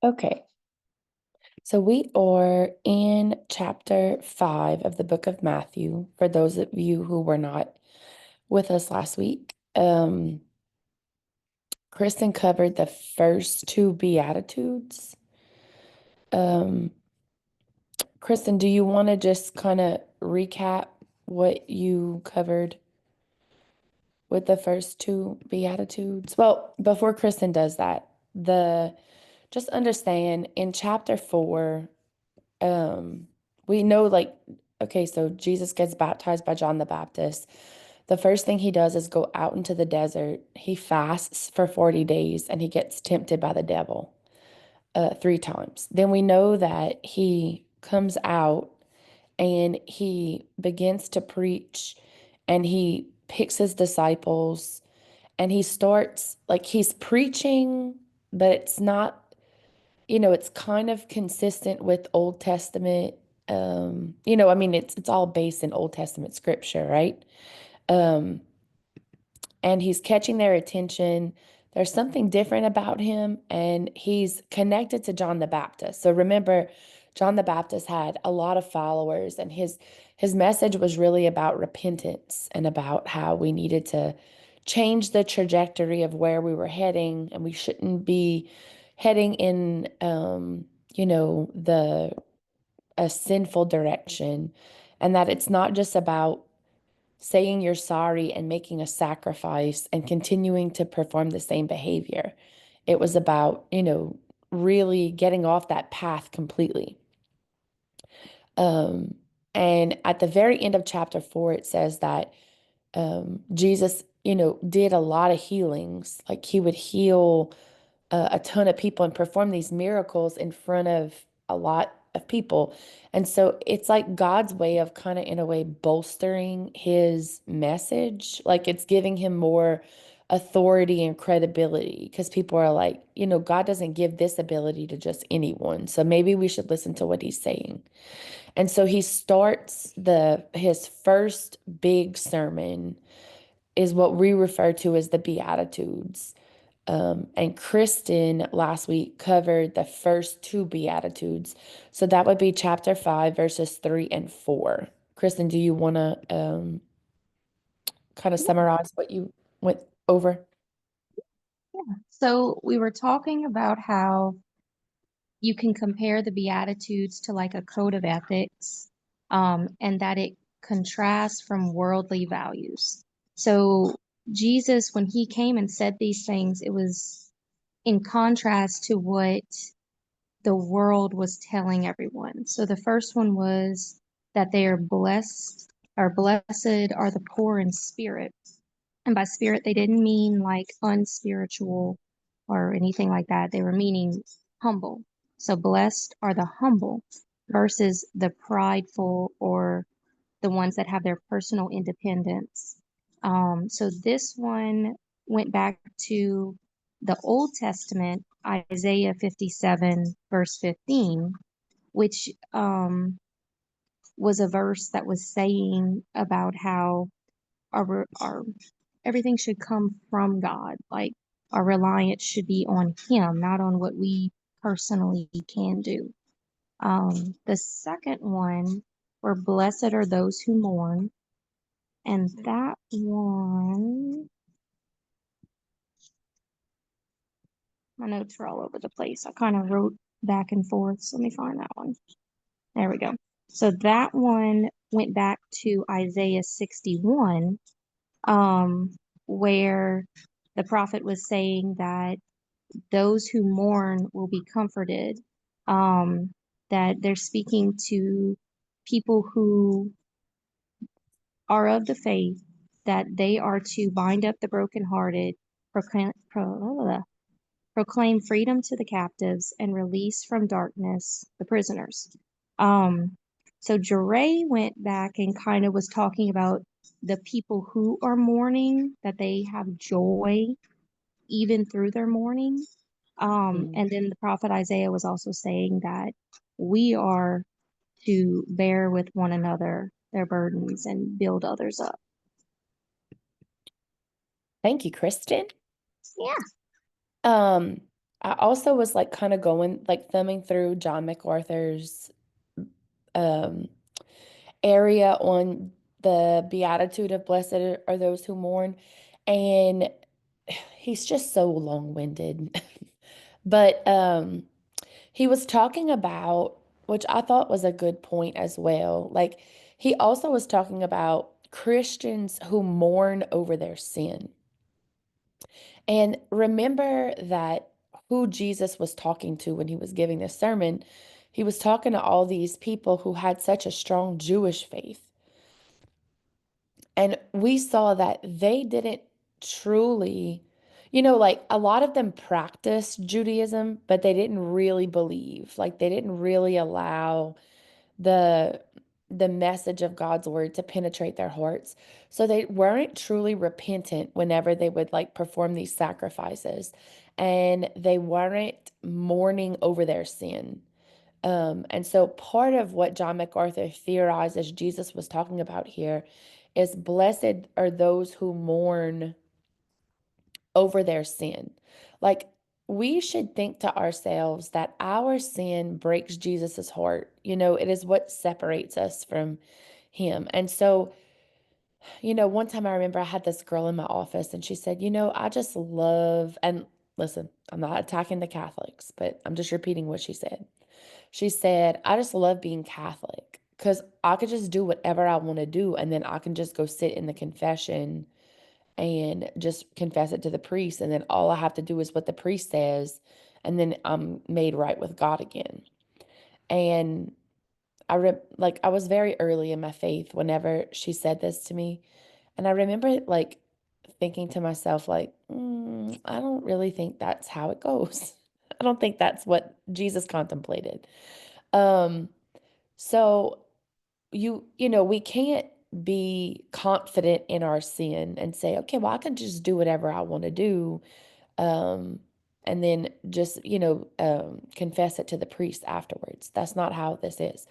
Okay, so we are in chapter 5 of the book of Matthew, for those of you who were not with us last week. Kristen covered the first two Beatitudes. Um, Kristen, do you want to just kind of recap what you covered with the first two Beatitudes? Well, before Kristen does that, the just understand in chapter 4, um we know like okay, so Jesus gets baptized by John the Baptist. The first thing he does is go out into the desert. He fasts for 40 days and he gets tempted by the devil 3 times. Then we know that he comes out and he begins to preach and he picks his disciples and he starts like he's preaching, but it's not, it's kind of consistent with Old Testament. I mean, it's all based in Old Testament scripture, right? Um, and he's catching their attention. There's something different about him, and he's connected to John the Baptist. So remember, John the Baptist had a lot of followers, and his message was really about repentance and about how we needed to change the trajectory of where we were heading, and we shouldn't be heading in, the a sinful direction, and that it's not just about saying you're sorry and making a sacrifice and continuing to perform the same behavior. It was about, really getting off that path completely. Um, and at the very end of chapter 4, it says that Jesus, did a lot of healings. Like he would heal a ton of people and perform these miracles in front of a lot of people. And so it's like God's way of kind of, in a way, bolstering his message. Like it's giving him more authority and credibility because people are like, God doesn't give this ability to just anyone. So maybe we should listen to what he's saying. And so he starts his first big sermon is what we refer to as the Beatitudes. And Kristen last week covered the first two Beatitudes. So that would be chapter 5, verses 3 and 4. Kristen, do you want to kind of Yeah, summarize what you went over? yeah. So we were talking about how you can compare the Beatitudes to like a code of ethics, and that it contrasts from worldly values. So Jesus, when he came and said these things, it was in contrast to what the world was telling everyone. So the first one was that they are blessed, or blessed are the poor in spirit. And by spirit, they didn't mean like unspiritual or anything like that. They were meaning humble. So blessed are the humble versus the prideful or the ones that have their personal independence. So this one went back to the Old Testament, Isaiah 57, verse 15, which was a verse that was saying about how our everything should come from God. Like our reliance should be on Him, not on what we personally can do. The second one, were blessed are those who mourn, and that one, my notes are all over the place. I kind of wrote back and forth. So let me find that one. There we go. So that one went back to Isaiah 61, where the prophet was saying that those who mourn will be comforted. That they're speaking to people who are of the faith, that they are to bind up the brokenhearted, proclaim freedom to the captives, and release from darkness the prisoners. Um, so Jure went back and kind of was talking about the people who are mourning, that they have joy even through their mourning. Mm. And then the prophet Isaiah was also saying that we are to bear with one another their burdens and build others up. Thank you, Kristen. Yeah. Um, I also was like kind of going like thumbing through John MacArthur's um area on the Beatitude of Blessed are those who mourn, and he's just so long-winded. But he was talking about, which I thought was a good point as well. Like he also was talking about Christians who mourn over their sin. And remember that who Jesus was talking to when he was giving this sermon, he was talking to all these people who had such a strong Jewish faith. And we saw that they didn't truly, like a lot of them practiced Judaism, but they didn't really believe. Like they didn't really allow the the message of God's word to penetrate their hearts. So they weren't truly repentant whenever they would like perform these sacrifices, and they weren't mourning over their sin. And so part of what John MacArthur theorizes Jesus was talking about here is blessed are those who mourn over their sin. Like we should think to ourselves that our sin breaks Jesus's heart. It is what separates us from him. And so, one time I remember I had this girl in my office and she said, I just love, and listen, I'm not attacking the Catholics, but I'm just repeating what she said. She said, I just love being Catholic because I could just do whatever I want to do. And then I can just go sit in the confession and just confess it to the priest. And then all I have to do is what the priest says. And then I'm made right with God again. And I was very early in my faith whenever she said this to me. And I remember like thinking to myself, like, I don't really think that's how it goes. I don't think that's what Jesus contemplated. Um, so we can't be confident in our sin and say, okay, well, I can just do whatever I want to do. Um, and then just, confess it to the priest afterwards. That's not how this is.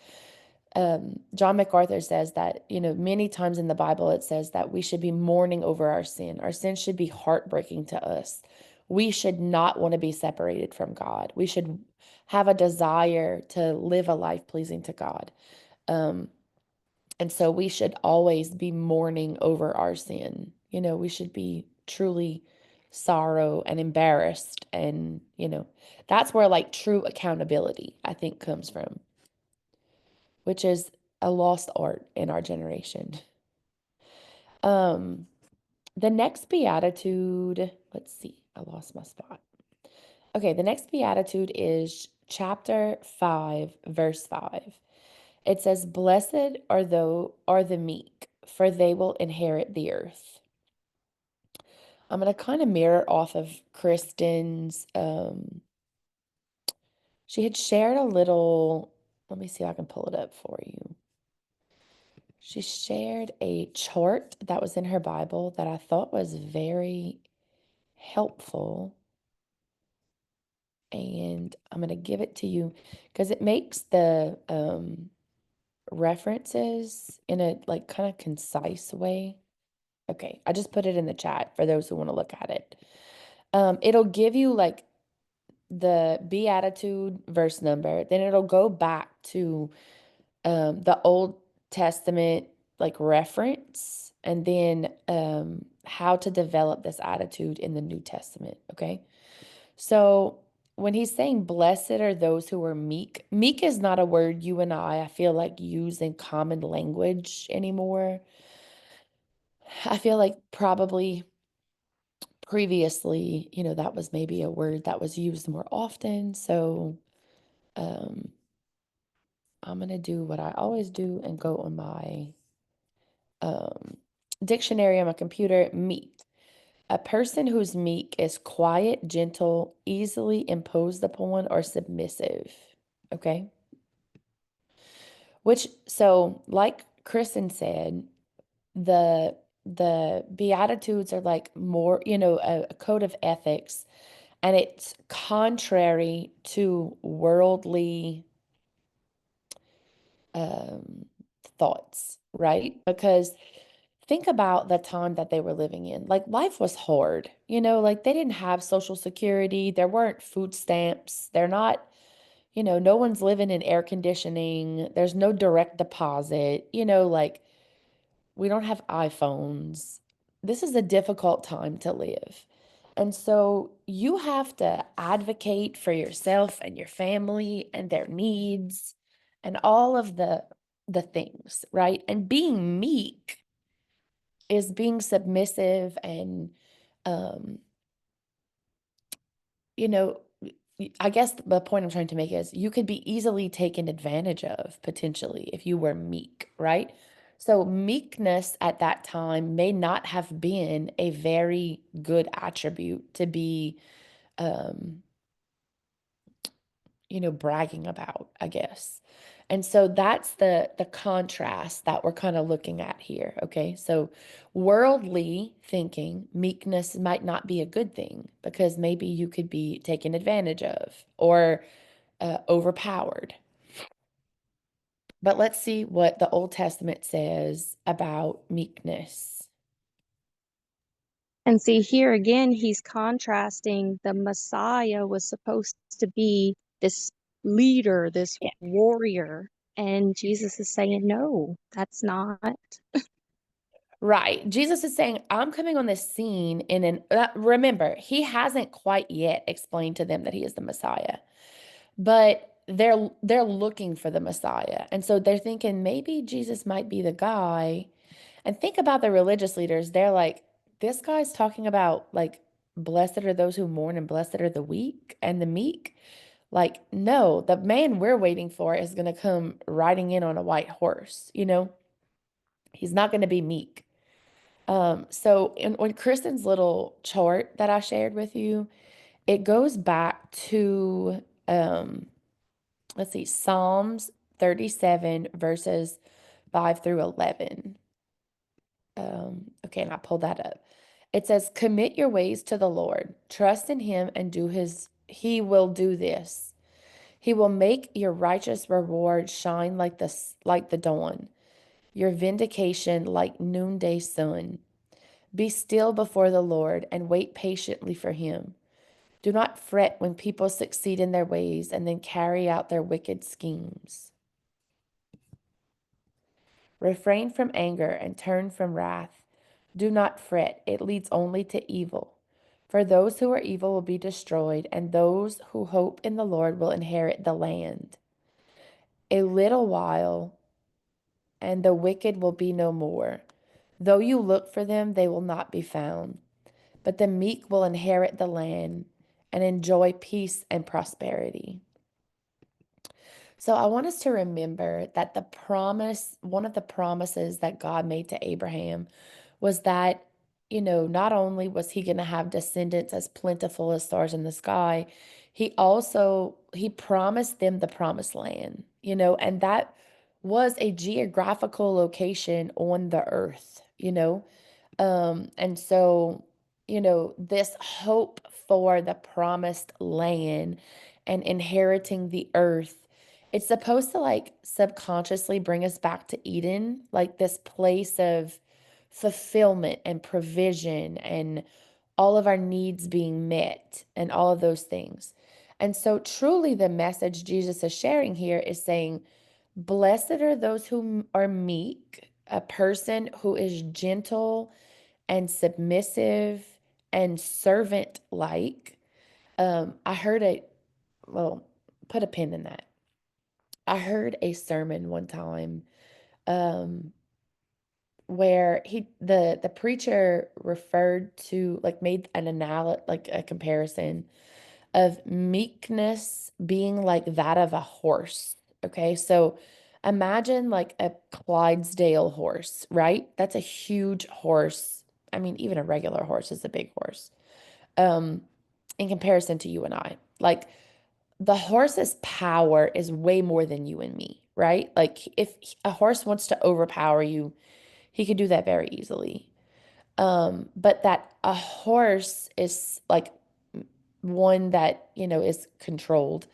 John MacArthur says that, many times in the Bible, it says that we should be mourning over our sin. Our sin should be heartbreaking to us. We should not want to be separated from God. We should have a desire to live a life pleasing to God. Um, and so we should always be mourning over our sin. We should be truly sorrow and embarrassed. And, that's where like true accountability, I think, comes from, which is a lost art in our generation. Um, the next beatitude, let's see, I lost my spot. Okay, the next beatitude is chapter 5, verse 5. It says, "Blessed are the meek, for they will inherit the earth." I'm going to kind of mirror off of Kristen's. She had shared a little, let me see if I can pull it up for you. She shared a chart that was in her Bible that I thought was very helpful. And I'm going to give it to you because it makes the references in a like kind of concise way. Okay, I just put it in the chat for those who want to look at it. It'll give you like the beatitude verse number, then it'll go back to the Old Testament like reference, and then how to develop this attitude in the New Testament. Okay, so when he's saying blessed are those who are meek, meek is not a word you and I feel like use in common language anymore. I feel like probably previously, that was maybe a word that was used more often. So um, I'm going to do what I always do and go on my dictionary on my computer. Meek. A person who's meek is quiet, gentle, easily imposed upon, or submissive. Okay. So like Kristen said, the Beatitudes are like more, a code of ethics, and it's contrary to worldly um, thoughts, right? Because think about the time that they were living in. Like life was hard, like they didn't have Social Security, there weren't food stamps, they're not, no one's living in air conditioning, there's no direct deposit, like we don't have iPhones. This is a difficult time to live. And so you have to advocate for yourself and your family and their needs and all of the things, right? And being meek is being submissive and um you know I guess the point I'm trying to make is you could be easily taken advantage of potentially if you were meek, right? So meekness at that time may not have been a very good attribute to be um bragging about, I guess. And so that's the contrast that we're kind of looking at here, okay? So worldly thinking, meekness might not be a good thing because maybe you could be taken advantage of or overpowered. But let's see what the Old Testament says about meekness. And see, here again, he's contrasting the Messiah was supposed to be this leader, this Yeah. warrior. And Jesus is saying, no, that's not. Right. Jesus is saying, I'm coming on this scene remember, he hasn't quite yet explained to them that he is the Messiah, but they're looking for the Messiah. And so they're thinking maybe Jesus might be the guy. And think about the religious leaders. They're like, this guy's talking about like, blessed are those who mourn and blessed are the weak and the meek. Like, no, the man we're waiting for is going to come riding in on a white horse, He's not going to be meek. So on Kristen's little chart that I shared with you, it goes back to let's see, Psalms 37 verses 5 through 11. Okay, and I pulled that up. It says, "Commit your ways to the Lord, trust in him and he will do this. He will make your righteous reward shine like the dawn, your vindication like noonday sun. Be still before the Lord and wait patiently for him. Do not fret when people succeed in their ways and then carry out their wicked schemes. Refrain from anger and turn from wrath. Do not fret, it leads only to evil. For those who are evil will be destroyed, and those who hope in the Lord will inherit the land. A little while, and the wicked will be no more. Though you look for them, they will not be found. But the meek will inherit the land and enjoy peace and prosperity." So I want us to remember that one of the promises that God made to Abraham was that, not only was he going to have descendants as plentiful as stars in the sky, he promised them the promised land, and that was a geographical location on the earth, and so, this hope for the promised land and inheriting the earth, it's supposed to like subconsciously bring us back to Eden, like this place of fulfillment and provision and all of our needs being met and all of those things. And so, truly, the message Jesus is sharing here is saying, blessed are those who are meek, a person who is gentle and submissive and servant like. I heard well, put a pin in that. I heard a sermon one time um, where the preacher referred to like made an like a comparison of meekness being like that of a horse. Okay, so imagine like a Clydesdale horse, right? That's a huge horse. I mean, even a regular horse is a big horse. Um, in comparison to you and I. Like the horse's power is way more than you and me, right? Like if a horse wants to overpower you, he could do that very easily. But that a horse is like one that, is controlled,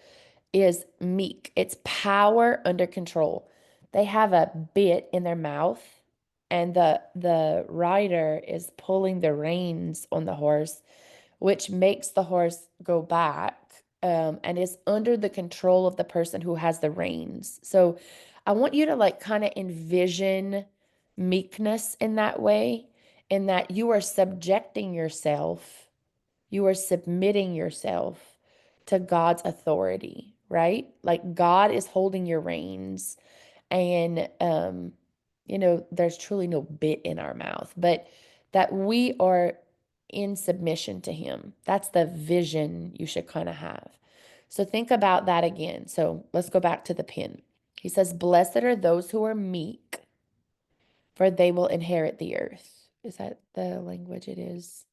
is meek. It's power under control. They have a bit in their mouth and the rider is pulling the reins on the horse, which makes the horse go back, and is under the control of the person who has the reins. So I want you to like kind of envision meekness in that way, in that you are subjecting yourself, you are submitting yourself to God's authority, right? Like God is holding your reins, and there's truly no bit in our mouth, but that we are in submission to him. That's the vision you should kind of have. So think about that again. So let's go back to the pen. He says, "Blessed are those who are meek, for they will inherit the earth." Is that the language it is?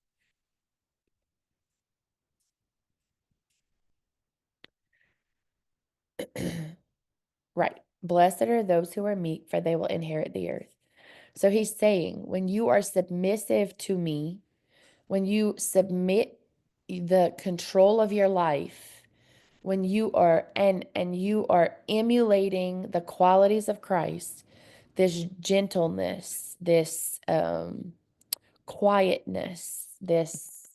Right. Blessed are those who are meek, for they will inherit the earth. So he's saying, when you are submissive to me, when you submit the control of your life, when you are and you are emulating the qualities of Christ, this gentleness, this quietness, this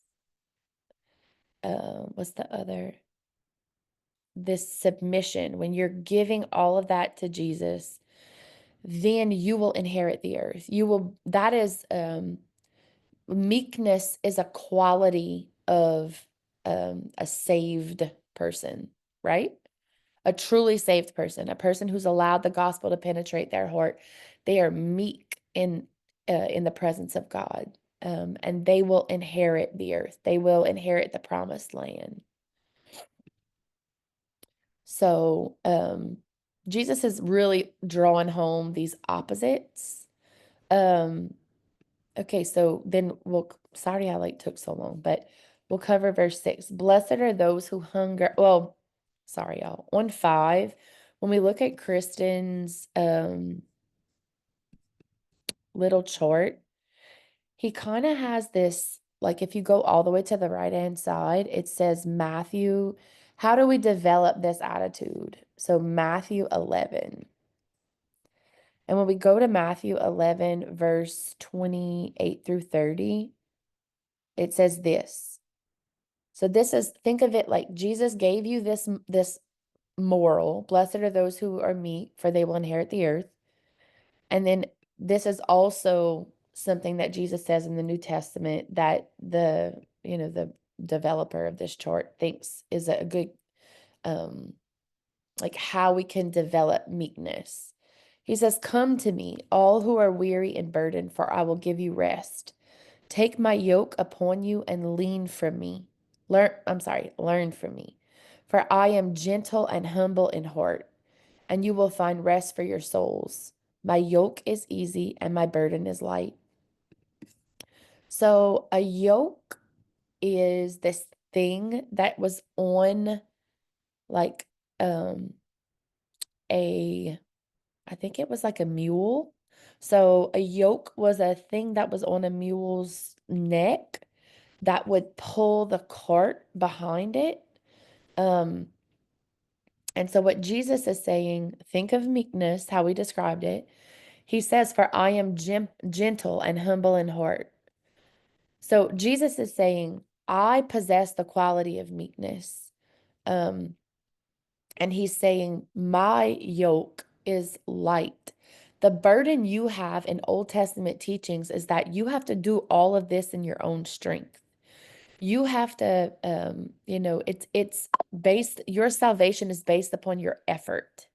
what's the other? This submission, when you're giving all of that to Jesus, then you will inherit the earth. You will, that is meekness is a quality of a saved person, right? A truly saved person, a person who's allowed the gospel to penetrate their heart. They are meek in the presence of God, and they will inherit the earth. They will inherit the promised land. So Jesus is really drawing home these opposites. Um, Okay, so then sorry I like took so long, but we'll cover verse 6. Blessed are those who hunger. Well, sorry, y'all. On 5, when we look at Kristen's little chart, he kind of has this, like if you go all the way to the right-hand side, it says Matthew. How do we develop this attitude? So Matthew 11. And when we go to Matthew 11, verse 28 through 30, it says this. So this is, think of it like Jesus gave you this moral, blessed are those who are meek, for they will inherit the earth. And then this is also something that Jesus says in the New Testament that the developer of this chart thinks is a good like how we can develop meekness. He says, "Come to me, all who are weary and burdened, for I will give you rest. Take my yoke upon you and lean from me. Learn from me. For I am gentle and humble in heart, and you will find rest for your souls. My yoke is easy and my burden is light." So a yoke is this thing that was on like um a I think it was like a mule. So a yoke was a thing that was on a mule's neck that would pull the cart behind it. Um, and so what Jesus is saying, think of meekness, how we described it. He says, "For I am gentle and humble in heart." So Jesus is saying, I possess the quality of meekness. Um, and he's saying, my yoke is light. The burden you have in Old Testament teachings is that you have to do all of this in your own strength. You have to, it's based, your salvation is based upon your effort.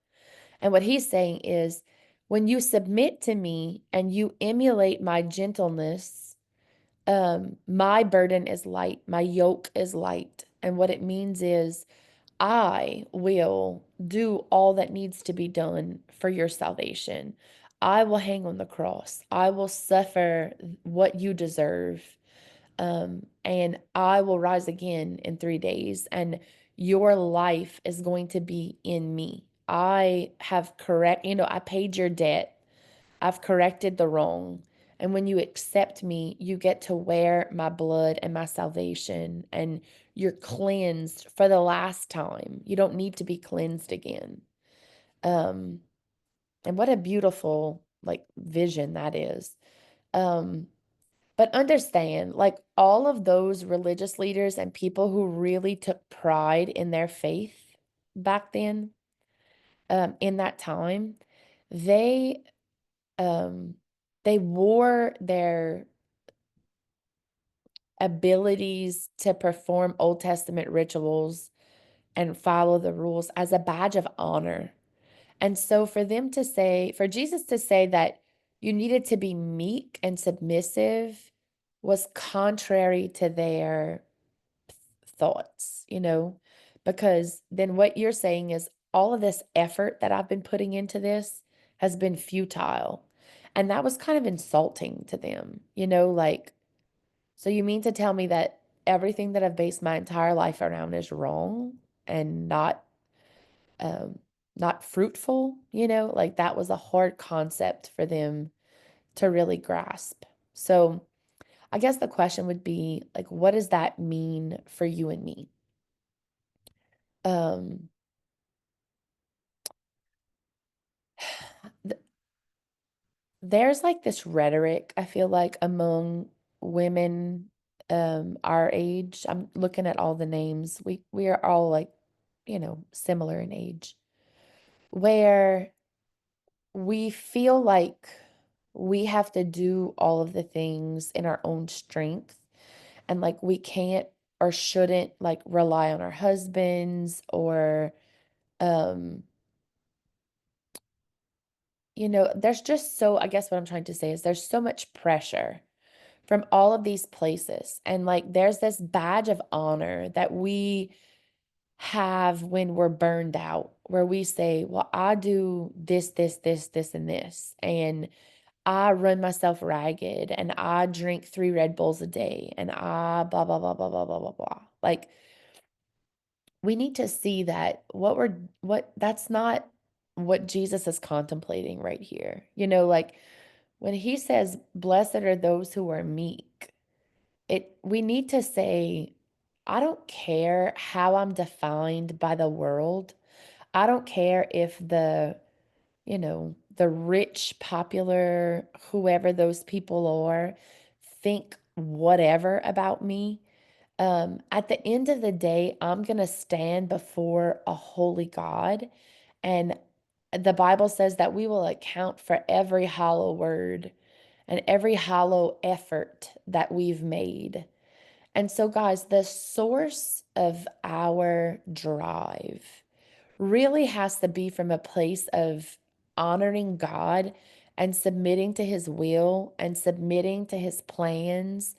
And what he's saying is, when you submit to me and you emulate my gentleness, my burden is light, my yoke is light. And what it means is, I will do all that needs to be done for your salvation. I will hang on the cross. I will suffer what you deserve. And I will rise again in 3 days, and your life is going to be in me. I have I paid your debt. I've corrected the wrong. And when you accept me, you get to wear my blood and my salvation, and you're cleansed for the last time. You don't need to be cleansed again. Um, and what a beautiful like vision that is. Um, but understand, like all of those religious leaders and people who really took pride in their faith back then, in that time, they um they wore their abilities to perform Old Testament rituals and follow the rules as a badge of honor. And so for Jesus to say that you needed to be meek and submissive was contrary to their thoughts, because then what you're saying is all of this effort that I've been putting into this has been futile. And that was kind of insulting to them, like, so you mean to tell me that everything that I've based my entire life around is wrong and um, not fruitful, like that was a hard concept for them to really grasp. So I guess the question would be like, what does that mean for you and me? Um, th- there's like this rhetoric, I feel like, among women our age. I'm looking at all the names. We are all like, similar in age, where we feel like we have to do all of the things in our own strength, and like we can't or shouldn't like rely on our husbands or um there's just so I guess what I'm trying to say is there's so much pressure from all of these places, and like there's this badge of honor that we have when we're burned out, where we say, well, I do this and this, and I run myself ragged, and I drink 3 Red Bulls a day, and I blah blah blah blah blah blah blah blah. Like we need to see that what that's not what Jesus is contemplating right here. Like when he says, "Blessed are those who are meek," we need to say, I don't care how I'm defined by the world. I don't care if the rich, popular, whoever those people are, think whatever about me. At the end of the day, I'm going to stand before a holy God. And the Bible says that we will account for every hollow word and every hollow effort that we've made. And so, guys, the source of our drive really has to be from a place of honoring God and submitting to his will and submitting to his plans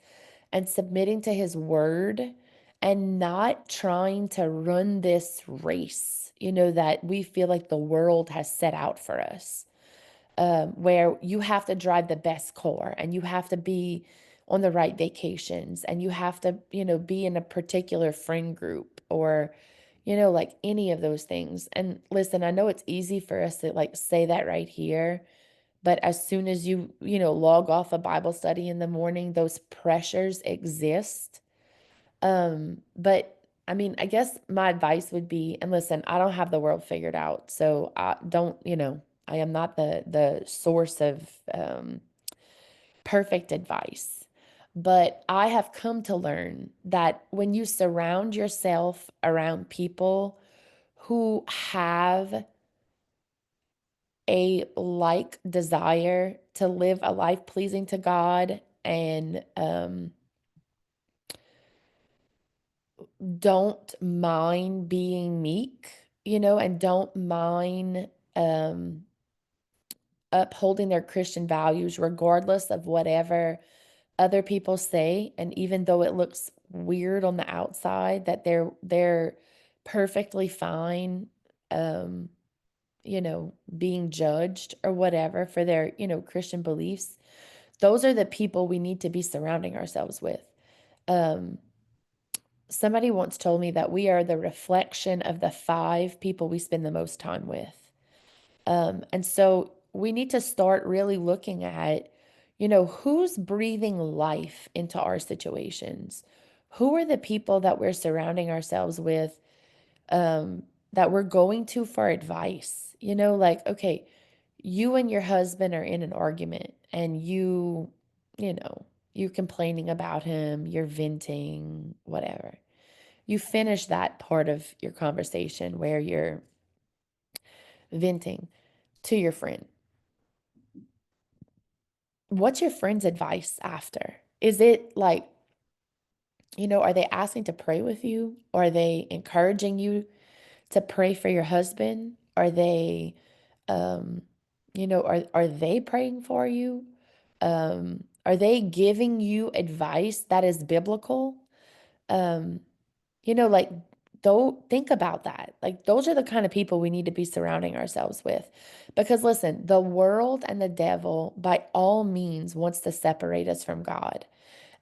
and submitting to his word and not trying to run this race, that we feel like the world has set out for us, where you have to drive the best car and you have to be on the right vacations and you have to, be in a particular friend group or, like any of those things. And listen, I know it's easy for us to like say that right here, but as soon as log off a Bible study in the morning, those pressures exist. But I mean, I guess my advice would be, and listen, I don't have the world figured out, so I don't, I am not the source of perfect advice. But I have come to learn that when you surround yourself around people who have a like desire to live a life pleasing to God and don't mind being meek, and don't mind um, upholding their Christian values, regardless of whatever other people say. And even though it looks weird on the outside, that they're perfectly fine, um, being judged or whatever for their, Christian beliefs. Those are the people we need to be surrounding ourselves with. Um, Somebody once told me that we are the reflection of the 5 people we spend the most time with. And so we need to start really looking at, who's breathing life into our situations? Who are the people that we're surrounding ourselves with, that we're going to for advice? Like, okay, you and your husband are in an argument and you know, you complaining about him, you're venting, whatever. You finish that part of your conversation where you're venting to your friend. What's your friend's advice after? Is it like, are they asking to pray with you? Are they encouraging you to pray for your husband? Are they, um, are they praying for you? Are they giving you advice that is biblical? Um, like, don't think about that. Like, those are the kind of people we need to be surrounding ourselves with. Because listen, the world and the devil, by all means, wants to separate us from God.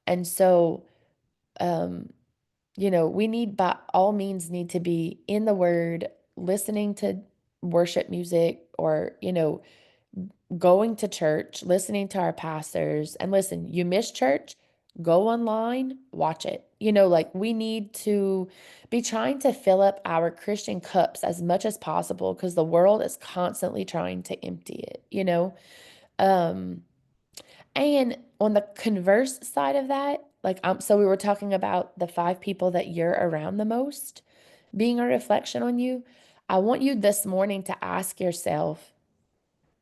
And so, um, we need by all means need to be in the word, listening to worship music or, going to church, listening to our pastors. And listen, you miss church, go online, watch it. Like we need to be trying to fill up our Christian cups as much as possible because the world is constantly trying to empty it. Um, and on the converse side of that, like so we were talking about the 5 people that you're around the most being a reflection on you. I want you this morning to ask yourself,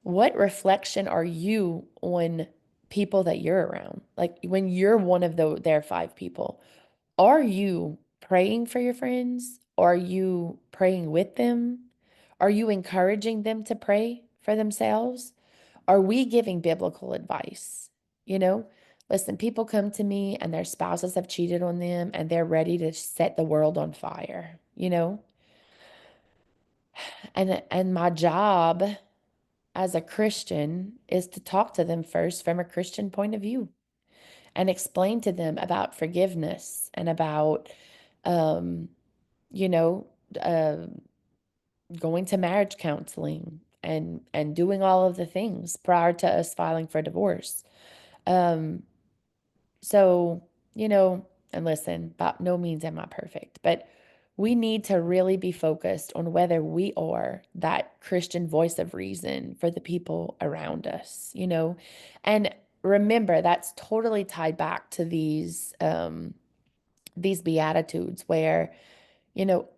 what reflection are you on people that you're around? Like when you're one of their 5 people, are you praying for your friends? Are you praying with them? Are you encouraging them to pray for themselves? Are we giving biblical advice? You know, listen, people come to me and their spouses have cheated on them and they're ready to set the world on fire. And my job as a Christian is to talk to them first from a Christian point of view and explain to them about forgiveness and about, um, you know, uh, going to marriage counseling and doing all of the things prior to us filing for divorce. Um, so, and listen, by no means am I perfect, but we need to really be focused on whether we are that Christian voice of reason for the people around us. And remember, that's totally tied back to these beatitudes where,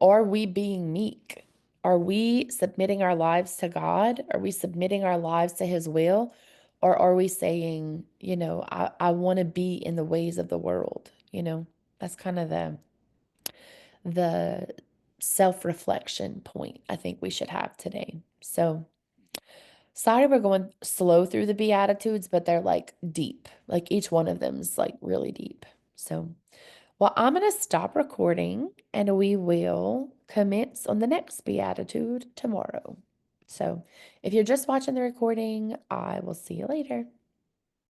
are we being meek? Are we submitting our lives to God? Are we submitting our lives to His will? Or are we saying, I want to be in the ways of the world? That's kind of the self-reflection point I think we should have today. So sorry we're going slow through the Beatitudes, but they're like deep. Like each one of them is like really deep. So well, I'm going to stop recording and we will commence on the next Beatitude tomorrow. So if you're just watching the recording, I will see you later.